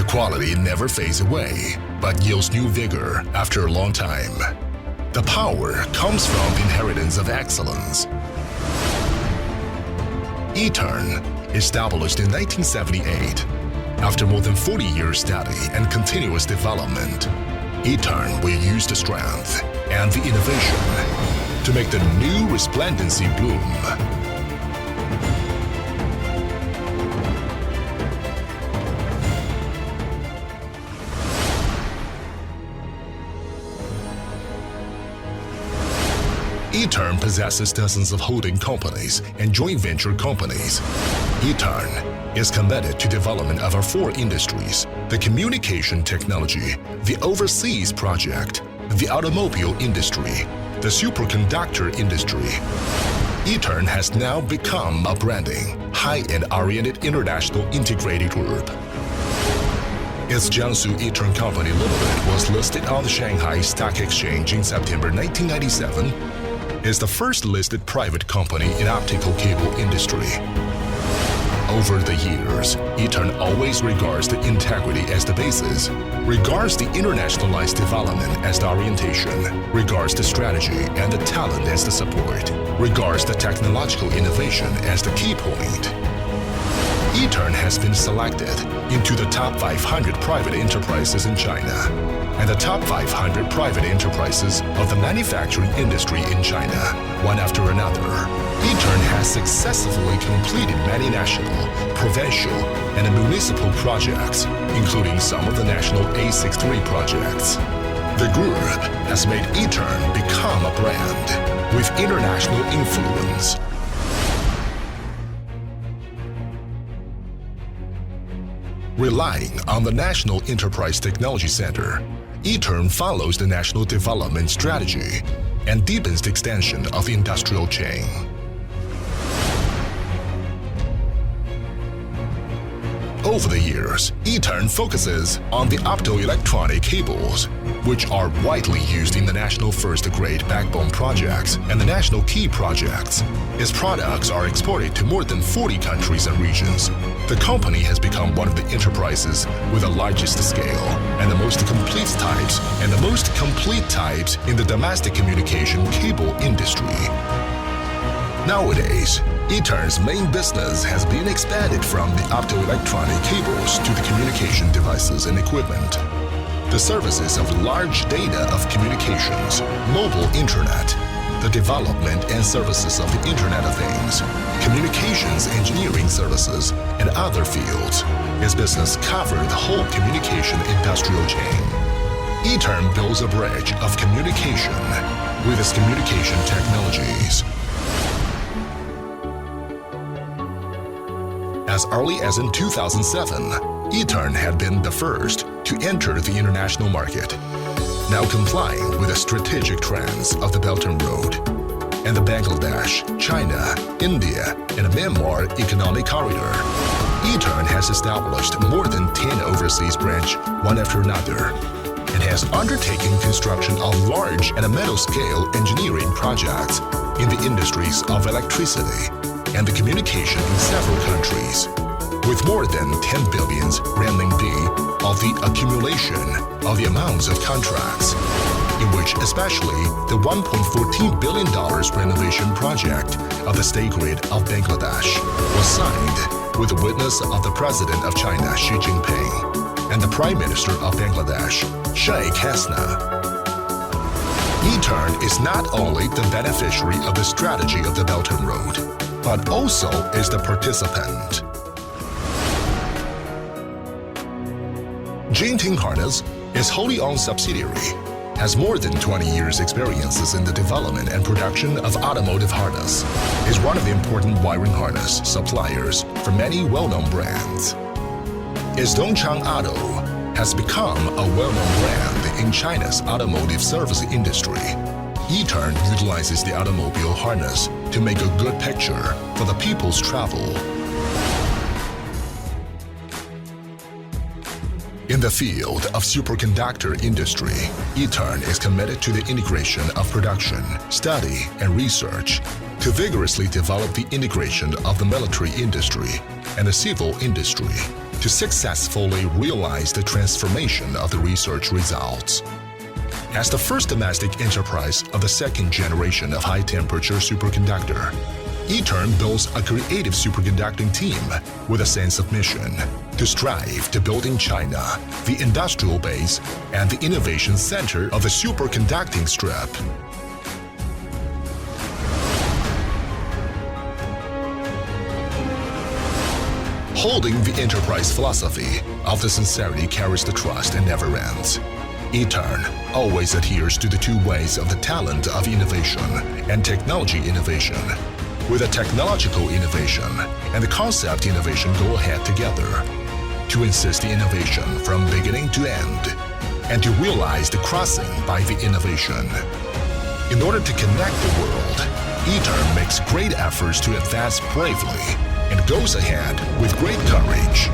quality never fades away, but yields new vigor after a long time. The power comes from the inheritance of excellence. Etern, established in 1978, after more than 40 years study and continuous development, Etern will use the strength and the innovation to make the new resplendency bloom. Etern possesses dozens of holding companies and joint venture companies. Etern is committed to development of our four industries: the communication technology, the overseas project, the automobile industry, the superconductor industry. Etern has now become a branding, high-end oriented international integrated group. Its Jiangsu Etern Company Limited was listed on the Shanghai Stock Exchange in September 1997. Is the first listed private company in optical cable industry. Over the years, Etern always regards the integrity as the basis, regards the internationalized development as the orientation, regards the strategy and the talent as the support, regards the technological innovation as the key point. Etern has been selected into the top 500 private enterprises in China and the top 500 private enterprises of the manufacturing industry in China, one after another. Etern has successfully completed many national, provincial, and municipal projects, including some of the national A63 projects. The group has made Etern become a brand with international influence. Relying on the National Enterprise Technology Center, Etern follows the national development strategy and deepens the extension of the industrial chain. Over the years, Etern focuses on the optoelectronic cables, which are widely used in the national first-grade backbone projects and the national key projects. Its products are exported to more than 40 countries and regions. The company has become one of the enterprises with the largest scale and the most complete types in the domestic communication cable industry. Nowadays, Etern's main business has been expanded from the optoelectronic cables to the communication devices and equipment. The services of large data of communications, mobile internet, the development and services of the Internet of Things, communications engineering services, and other fields. Its business covers the whole communication industrial chain. Etern builds a bridge of communication with its communication technologies. As early as in 2007, Etern had been the first to enter the international market, now complying with the strategic trends of the Belt and Road and the Bangladesh, China, India, and Myanmar Economic Corridor. Etern has established more than 10 overseas branches, one after another, and has undertaken construction of large and metal-scale engineering projects in the industries of electricity and the communication in several countries, with more than 10 billion RMB of the accumulation of the amounts of contracts, in which especially the $1.14 billion renovation project of the state grid of Bangladesh was signed with the witness of the President of China, Xi Jinping, and the Prime Minister of Bangladesh, Sheikh Hasina. Etern is not only the beneficiary of the strategy of the Belt and Road, but also is the participant. Jinting Harness is wholly owned subsidiary, has more than 20 years experiences in the development and production of automotive harness, is one of the important wiring harness suppliers for many well-known brands. Its Dongchang Auto has become a well-known brand in China's automotive service industry. Etern utilizes the automobile harness to make a good picture for the people's travel. In the field of superconductor industry, Etern is committed to the integration of production, study, and research to vigorously develop the integration of the military industry and the civil industry to successfully realize the transformation of the research results. As the first domestic enterprise of the second generation of high-temperature superconductor, Etern builds a creative superconducting team with a sense of mission to strive to build in China the industrial base and the innovation center of the superconducting strip. Holding the enterprise philosophy of the sincerity carries the trust and never ends. Etern always adheres to the two ways of the talent of innovation and technology innovation, with a technological innovation and the concept innovation go ahead together to insist the innovation from beginning to end and to realize the crossing by the innovation. In order to connect the world, Etern makes great efforts to advance bravely and goes ahead with great courage.